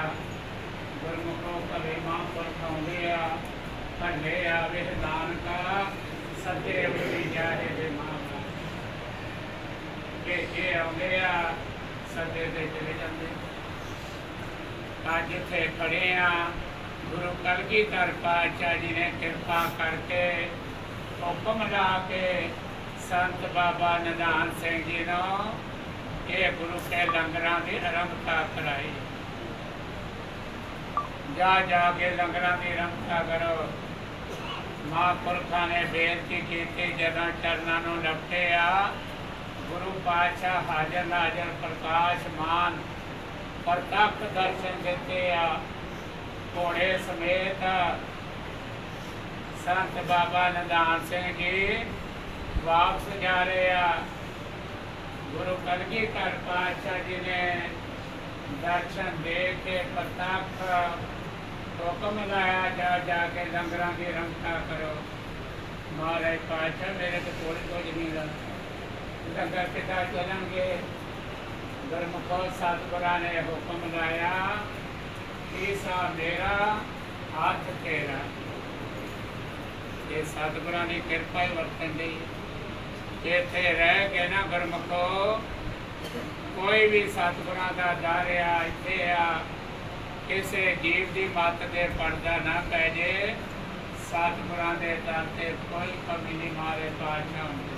ਗੁਰਮੁਖੋਂ ਭਰੇ ਮਹਾਂਪੁਰਖ ਆਉਂਦੇ ਆ, ਭੰਡੇ ਆ ਵੇਖ ਨਾਨਕਾ ਸੱਜੇ ਉੱਠੀ ਜਾਏ ਦੇ ਮਹਾਂਪੁਰਖ ਭੇਜੇ ਆਉਂਦੇ ਆ, ਸੱਜੇ ਦੇ ਚਲੇ ਜਾਂਦੇ। ਅੱਜ ਇੱਥੇ ਖੜੇ ਆ, ਗੁਰੂ ਕਲਗੀਧਰ ਪਾਤਸ਼ਾਹ ਜੀ ਨੇ ਕਿਰਪਾ ਕਰਕੇ ਹੁਕਮ ਲਾ ਕੇ ਸੰਤ ਬਾਬਾ ਨਿਧਾਨ ਸਿੰਘ ਜੀ ਨੂੰ ਇਹ ਗੁਰੂ ਕੇ ਲੰਗਰਾਂ ਦੀ ਆਰੰਭਤਾ ਕਰਾਈ। ਜਾ ਜਾ ਕੇ ਲੰਗਰਾਂ ਦੀ ਰੰਗਤਾ ਕਰੋ। ਮਹਾਂਪੁਰਖਾਂ ਨੇ ਬੇਨਤੀ ਕੀਤੀ, ਜਦੋਂ ਚਰਨਾਂ ਨੂੰ ਲਪਟਿਆ, ਗੁਰੂ ਪਾਤਸ਼ਾਹ ਹਾਜ਼ਰ ਨਾਜ਼ਰ ਪ੍ਰਕਾਸ਼ਮਾਨ ਪ੍ਰਤੱਖ ਦਰਸ਼ਨ ਦਿੱਤੇ ਆ। ਘੋੜੇ ਸਮੇਤ ਸੰਤ ਬਾਬਾ ਨਿਧਾਨ ਸਿੰਘ ਜੀ ਵਾਪਸ ਜਾ ਰਹੇ ਆ। ਗੁਰੂ ਕਲਗੀਧਰ ਪਾਤਸ਼ਾਹ ਜੀ ਨੇ ਦਰਸ਼ਨ ਦੇ ਕੇ ਪ੍ਰਤੱਖ ਹੁਕਮ ਲਾਇਆ, ਜਾ ਜਾ ਕੇ ਲੰਗਰਾਂ ਦੀ ਰੰਗਤਾ ਕਰੋ। ਮਹਾਰਾਜ ਪਾਤਸ਼ਾਹ ਮੇਰੇ ਤੇ ਕੋਈ ਨਹੀਂ ਲੱਗਦਾ, ਲੰਗਰ ਕਿੱਦਾਂ ਚੱਲਣਗੇ? ਗੁਰਮੁਖੋ ਸਤਿਗੁਰਾਂ ਨੇ ਹੁਕਮ ਲਾਇਆ, ਈਸਾ ਮੇਰਾ ਹੱਥ ਤੇਰਾ। ਇਹ ਸਤਿਗੁਰਾਂ ਦੀ ਕਿਰਪਾ ਹੀ ਵਰਤਣ ਦੀ। ਇੱਥੇ ਰਹਿ ਕੇ ਨਾ ਗੁਰਮੁਖੋ ਕੋਈ ਵੀ ਸਤਿਗੁਰਾਂ ਦਾ ਦਰ ਆ, ਇੱਥੇ ਆ, ਕਿਸੇ ਜੀਵ ਦੀ ਮੱਤ ਤੇ ਪੜਦਾ ਨਾ ਪੈ ਜੇ। ਸਤਿਗੁਰਾਂ ਦੇ ਦਰ ਤੇ ਕੋਈ ਕਮੀ ਨਹੀਂ ਮਾਰੇ ਪਾਤਸ਼ਾਹ ਹੁੰਦੀ।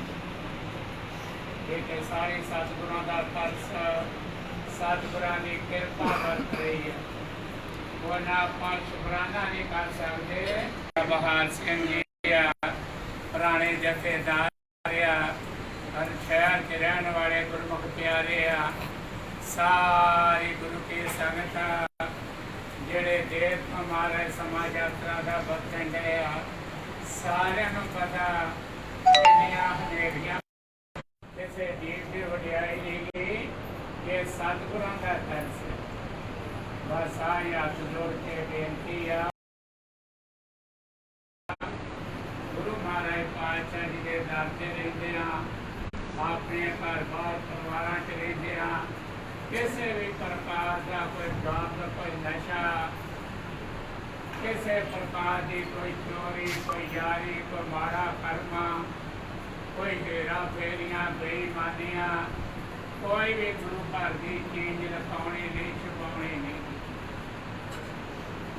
ਇਹ ਸਾਰੀ ਸਤਿਗੁਰਾਂ ਦਾ ਤਰਸ, ਸਤਿਗੁਰਾਂ ਦੀ ਕਿਰਪਾ ਵਰਤ ਰਹੀ ਹੈ। ਉਹਨਾਂ ਆਪਾਂ ਸ਼ੁਕਰਾਨਾ ਨਹੀਂ ਕਰ ਸਕਦੇ। ਬਹਾਰ ਸਿੰਘ ਜੀ ਪੁਰਾਣੇ ਜਥੇਦਾਰ ਆ, ਹਰ ਸ਼ਹਿਰ 'ਚ ਰਹਿਣ ਵਾਲੇ ਗੁਰਮੁਖ ਪਿਆਰੇ ਆ। ਸਾਰੀ ਗੁਰੂ ਕੀ ਸੰਗਤ ਜਿਹੜੇ ਦੇਸ਼ ਹਮਾਰੇ ਸਮਾਜ ਯਾਤਰਾ ਦਾ ਬਚਨ ਆ, ਸਾਰਿਆਂ ਨੂੰ ਪਤਾ ਇੰਨੀਆਂ ਹਨੇਰੀਆਂ ਕਿਸੇ ਜੀਵ ਦੀ ਵਡਿਆਈ ਨਹੀਂ ਕਿ ਸਤਿਗੁਰਾਂ ਦਾ ਤਰਸ। ਬਸ ਆ ਹੱਥ ਜੋੜ ਕੇ ਬੇਨਤੀ ਆ, ਗੁਰੂ ਮਹਾਰਾਜ ਪਾਤਸ਼ਾਹ ਜੀ ਦੇ ਦਰ ਤੇ ਰਹਿੰਦੇ ਆ, ਆਪਣੇ ਘਰ ਬਾਰ ਪਰਿਵਾਰਾਂ 'ਚ ਰਹਿੰਦੇ ਆ। ਕਿਸੇ ਵੀ ਪ੍ਰਕਾਰ ਦਾ ਕੋਈ ਡਰਾਪ, ਕੋਈ ਨਸ਼ਾ, ਕਿਸੇ ਪ੍ਰਕਾਰ ਦੀ ਕੋਈ ਚੋਰੀ, ਕੋਈ ਯਾਰੀ, ਕੋਈ ਮਾੜਾ ਕਰਮਾ, ਕੋਈ ਹੇਰਾ ਫੇਰੀਆਂ, ਬੇਈਮਾਨੀਆਂ, ਕੋਈ ਵੀ ਗੁਰੂ ਘਰ ਦੀ ਚੀਜ਼ ਰਖਾਉਣੀ ਨਹੀਂ, ਛੁਪਾਉਣੀ ਨਹੀਂ।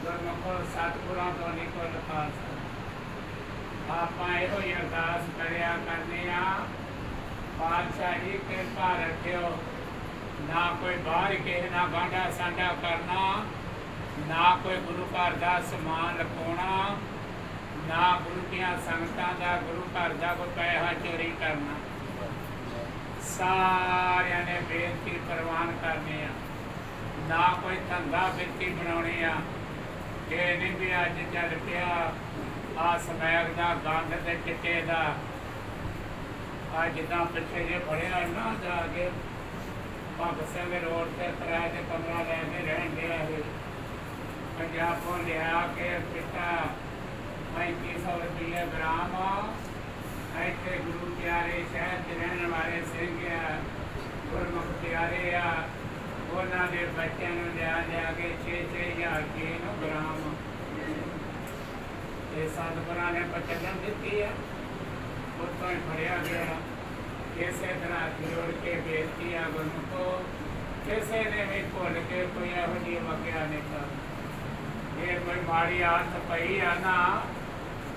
ਗੁਰਮੁਖੋ ਸਤਿਗੁਰਾਂ ਤੋਂ ਨਹੀਂ ਕੋਈ ਲਿਖਾ ਸਕਦਾ। ਆਪਾਂ ਇਹੋ ਹੀ ਅਰਦਾਸ ਕਰਿਆ ਕਰਨੇ ਆ, ਪਾਤਸ਼ਾਹ ਜੀ ਕਿਰਪਾ ਰੱਖਿਓ। ਨਾ ਕੋਈ ਬਾਹਰ ਕਿਸੇ ਨਾਲ ਗਾਂਢਾ ਸਾਂਢਾ ਕਰਨਾ, ਨਾ ਕੋਈ ਗੁਰੂ ਘਰ ਦਾ ਸਮਾਨ ਲੁਕਾਉਣਾ, ਨਾ ਗੁਰੂ ਦੀਆਂ ਸੰਗਤਾਂ ਦਾ, ਗੁਰੂ ਘਰ ਦਾ ਕੋਈ ਪੈਸਾ ਚੋਰੀ ਕਰਨਾ। ਸਾਰਿਆਂ ਨੇ ਬੇਨਤੀ ਪ੍ਰਵਾਨ ਕਰਨੀ ਆ। ਨਾ ਕੋਈ ਧੰਦਾ ਬਿਰਤੀ ਬਣਾਉਣੀ ਆ। ਇਹ ਨਹੀਂ ਵੀ ਅੱਜ ਚੱਲ ਪਿਆ ਆ ਸਮੈਕ ਦਾ, ਗੰਦ ਤੇ ਚਿੱਟੇ ਦਾ। ਅੱਜ ਜਿੱਦਾਂ ਪਿੱਛੇ ਜੇ ਫੜਿਆ ਨਾ ਜਾ ਕੇ ਭਗਤ ਸਿੰਘ ਰੋਡ ਤੇ ਕਿਰਾਏ ਤੇ ਕਮਰਾ ਲੈ ਕੇ ਰਹਿਣ ਡਿਆ ਇਹ। ਪੰਜਾਬੋਂ ਲਿਆ ਕੇ ਚਿੱਟਾ 3500 ਰੁਪਏ ਗ੍ਰਾਮ। ਇੱਥੇ ਗੁਰੂ ਪਿਆਰੇ ਸ਼ਹਿਰ 'ਚ ਰਹਿਣ ਵਾਲੇ ਸਿੰਘ ਆ, ਗੁਰਮੁਖ ਪਿਆਰੇ ਆ, ਉਹਨਾਂ ਦੇ ਬੱਚਿਆਂ ਨੂੰ ਲਿਆ ਕੇ 6-6000 ਰੁਪਏ ਨੂੰ ਗ੍ਰਾਮ ਇਹ ਸਤਿਗੁਰਾਂ ਨੇ ਪ੍ਰਚਲਨ ਦਿੱਤੀ ਆ। ਉੱਥੋਂ ਹੀ ਫੜਿਆ ਗਿਆ। ਇਸੇ ਤਰ੍ਹਾਂ ਜੋੜ ਕੇ ਬੇਨਤੀ ਆ ਗੁਰਮੁਖੋ, ਕਿਸੇ ਨੇ ਵੀ ਭੁੱਲ ਕੇ ਕੋਈ ਇਹੋ ਜਿਹੀ ਵਗਿਆ ਨਹੀਂ ਕਰ। ਇਹ ਕੋਈ ਮਾੜੀ ਆਦਤ ਪਈ ਆ ਨਾ,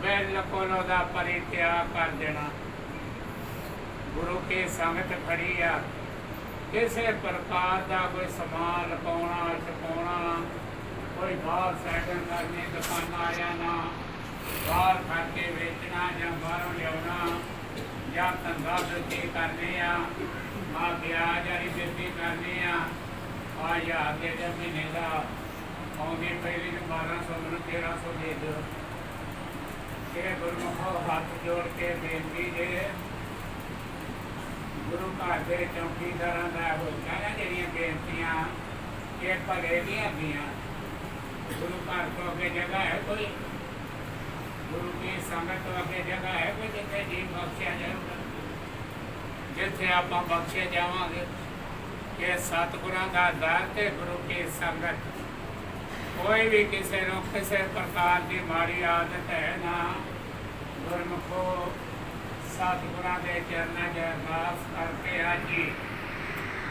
ਬਿਲਕੁਲ ਉਹਦਾ ਪਰਿਤਿਆਗ ਕਰ ਦੇਣਾ। ਗੁਰੂ ਕੀ ਸੰਗਤ ਖੜੀ ਆ, ਕਿਸੇ ਪ੍ਰਕਾਰ ਦਾ ਕੋਈ ਸਮਾਨ ਲੁਕਾਉਣਾ, ਛੁਪਾਉਣਾ, ਕੋਈ ਬਾਹਰ ਸੈਟਿੰਗ ਕਰਨੀ, ਦੁਕਾਨਾਂ ਆਇਆ ਨਾ, ਬਾਹਰ ਖਾ ਕੇ ਵੇਚਣਾ ਜਾਂ ਬਾਹਰੋਂ ਲਿਆਉਣਾ, ਜਾਂ ਧੰਦਾ ਬਿਰਤੀ ਕਰਨੀ ਆ, ਵਿਆਜ ਵਾਲੀ ਬਿਰਤੀ ਕਰਨੀ ਆ। ਹਜ਼ਾਰ ਦੇ ਮਹੀਨੇ ਦਾ ਆਉਂਦੀ ਪਹਿਲੀ ਨੂੰ 1200 ਮੈਨੂੰ 1300 ਦੇ ਦਿਓ। ਇਹ ਗੁਰਮੁਖੋ ਹੱਥ ਜੋੜ ਕੇ ਬੇਨਤੀ ਜੇ ਗੁਰੂ ਘਰ ਦੇ ਚੌਕੀਦਾਰਾਂ ਦਾ ਹੋ ਜਾਣਾ, ਜਿਹੜੀਆਂ ਬੇਨਤੀਆਂ ਇਹ ਭਲੇ ਦੀਆਂ ਹੁੰਦੀਆਂ। ਗੁਰੂ ਘਰ ਤੋਂ ਅੱਗੇ ਜਗ੍ਹਾ ਹੈ ਕੋਈ? ਗੁਰੂ ਕੀ ਸੰਗਤ ਤੋਂ ਅੱਗੇ ਜਗ੍ਹਾ ਹੈ ਕੋਈ ਜਿੱਥੇ ਜੀਵ ਬਖਸ਼ਿਆ ਜਾਊਗਾ, ਜਿੱਥੇ ਆਪਾਂ ਬਖਸ਼ੇ ਜਾਵਾਂਗੇ? ਇਹ ਸਤਿਗੁਰਾਂ ਦਾ ਦਰ ਤੇ ਗੁਰੂ ਕੀ ਸੰਗਤ। ਕੋਈ ਵੀ ਕਿਸੇ ਨੂੰ ਕਿਸੇ ਪ੍ਰਕਾਰ ਦੀ ਮਾੜੀ ਆਦਤ ਹੈ ਨਾ, ਗੁਰਮੁਖੋ ਸਤਿਗੁਰਾਂ ਦੇ ਚਰਨਾਂ 'ਚ ਅਰਦਾਸ ਕਰਕੇ ਹਾਜੀ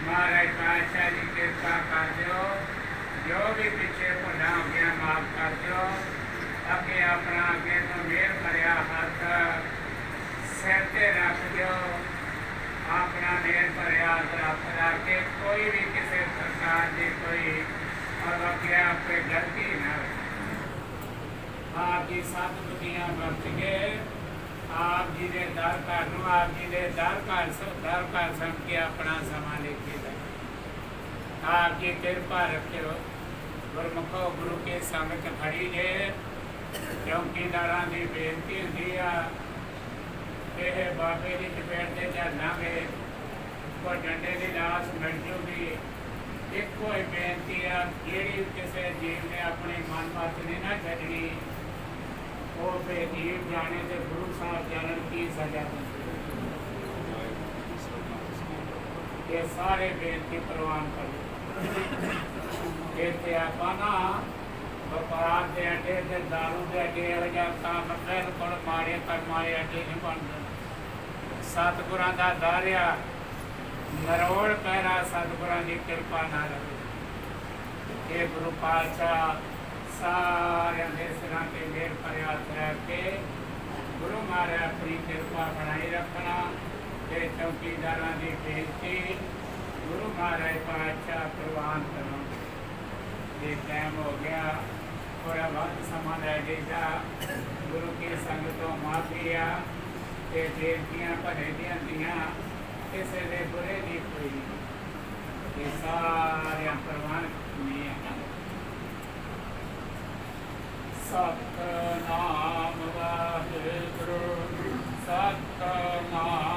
ਮਹਾਰਾਜ ਪਾਤਸ਼ਾਹ ਜੀ ਕਿਰਪਾ ਕਰ ਦਿਓ। ਜੋ ਵੀ ਪਿੱਛੇ ਭੁੱਲਾਂ ਹੋ ਗਈਆਂ ਮਾਫ ਕਰ ਦਿਓ। ਅੱਗੇ ਆਪਣਾ ਅੱਗੇ ਤੋਂ ਮਿਹਰ ਭਰਿਆ ਹੱਥ ਸਿਰ ਤੇ ਰੱਖ ਦਿਓ। ਆਪਣਾ ਮਿਹਰ ਭਰਿਆ ਹੱਥ ਰੱਖ ਕੇ ਕੋਈ ਵੀ ਕਿਸੇ ਪ੍ਰਕਾਰ ਦੀ ਕੋਈ ਅਵਗਿਆ, ਕੋਈ ਗਲਤੀ ਨਾ ਦਰ ਘਰ ਨੂੰ ਆਪ ਜੀ ਦੇ ਦਰ ਘਰ ਸਮਝ ਕੇ ਆਪਣਾ ਸਮਾਂ ਲੈ ਕੇ ਆਪ ਜੀ ਕਿਰਪਾ ਰੱਖਿਓ। ਗੁਰਮੁਖੋ ਗੁਰੂ ਕੇ ਸੰਗਤ ਖੜੀ ਜੇ, ਚੌਕੀਦਾਰਾਂ ਦੀ ਬੇਨਤੀ ਹੁੰਦੀ ਆ ਇਹ ਬਾਬੇ ਦੀ ਚਪੇਟ ਤੇ ਚੱਲਾਂਗੇ, ਕੋਈ ਡੰਡੇ ਦੀ ਲਾਸ਼ ਮਿਲ ਜੂਗੀ। ਇੱਕੋ ਹੀ ਬੇਨਤੀ ਆ, ਜਿਹੜੀ ਕਿਸੇ ਜੀਵ ਨੇ ਆਪਣੀ ਮਨਮਤ ਨਹੀਂ ਨਾ ਛੱਡਣੀ, ਉਹ ਬੇਜੀਵ ਜਾਣੇ ਤੇ ਗੁਰੂ ਸਾਹਿਬ ਜਾਣਨ ਕੀ ਸਜ਼ਾ ਹੁੰਦੀ। ਇਹ ਸਾਰੇ ਬੇਨਤੀ ਪ੍ਰਵਾਨ ਕਰੋ। ਇੱਥੇ ਆਪਾਂ ਨਾ ਵਪਾਰ ਦੇ ਅੱਡੇ ਤੇ ਦਾਰੂ ਦੇ ਅੱਡੇ ਇਹੋ ਜਿਹਾ ਕੰਮ ਬਿਲਕੁਲ ਮਾੜੇ ਕਰਮ ਵਾਲੇ ਅੱਡੇ ਨਹੀਂ ਬਣਦੇ। ਸਤਿਗੁਰਾਂ ਦਾ ਦਾਰਿਆ ਨਰੋਲ ਪੈਰਾ ਸਤਿਗੁਰਾਂ ਦੀ ਕਿਰਪਾ ਨਾਲ ਰਹੇ। ਇਹ ਗੁਰੂ ਪਾਤਸ਼ਾਹ ਸਾਰਿਆਂ ਦੇ ਸਿਰਾਂ ਤੇ ਮਿਹਰ ਭਰਿਆ ਹੱਥ ਰੱਖ ਕੇ ਗੁਰੂ ਮਹਾਰਾਜ ਆਪਣੀ ਕਿਰਪਾ ਬਣਾਈ ਰੱਖਣਾ। ਤੇ ਚੌਕੀਦਾਰਾਂ ਦੀ ਬੇਨਤੀ ਗੁਰੂ ਮਹਾਰਾਜ ਪਾਤਸ਼ਾਹ ਪ੍ਰਵਾਨ ਕਰੋ। ਇਹ ਟਾਈਮ ਹੋ ਗਿਆ, ਥੋੜਾ ਬਹੁਤ ਸਮਾਂ ਰਹਿ ਗਿਆ। ਗੁਰੂ ਕੀ ਸੰਗਤ ਤੋਂ ਮਾਫੀ ਆ ਤੇ ਬੇਨਤੀਆਂ ਭਰੇ ਦੀਆਂ ਕਿਸੇ ਦੇ ਬੁਰੇ ਨਹੀਂ ਕੋਈ। ਇਹ ਸਾਰਿਆਂ ਪ੍ਰਵਾਨ ਨਹੀਂ ਹੈ। ਸਤਿਨਾਮ ਵਾਹਿਗੁਰੂ ਸਤਿਨਾਮ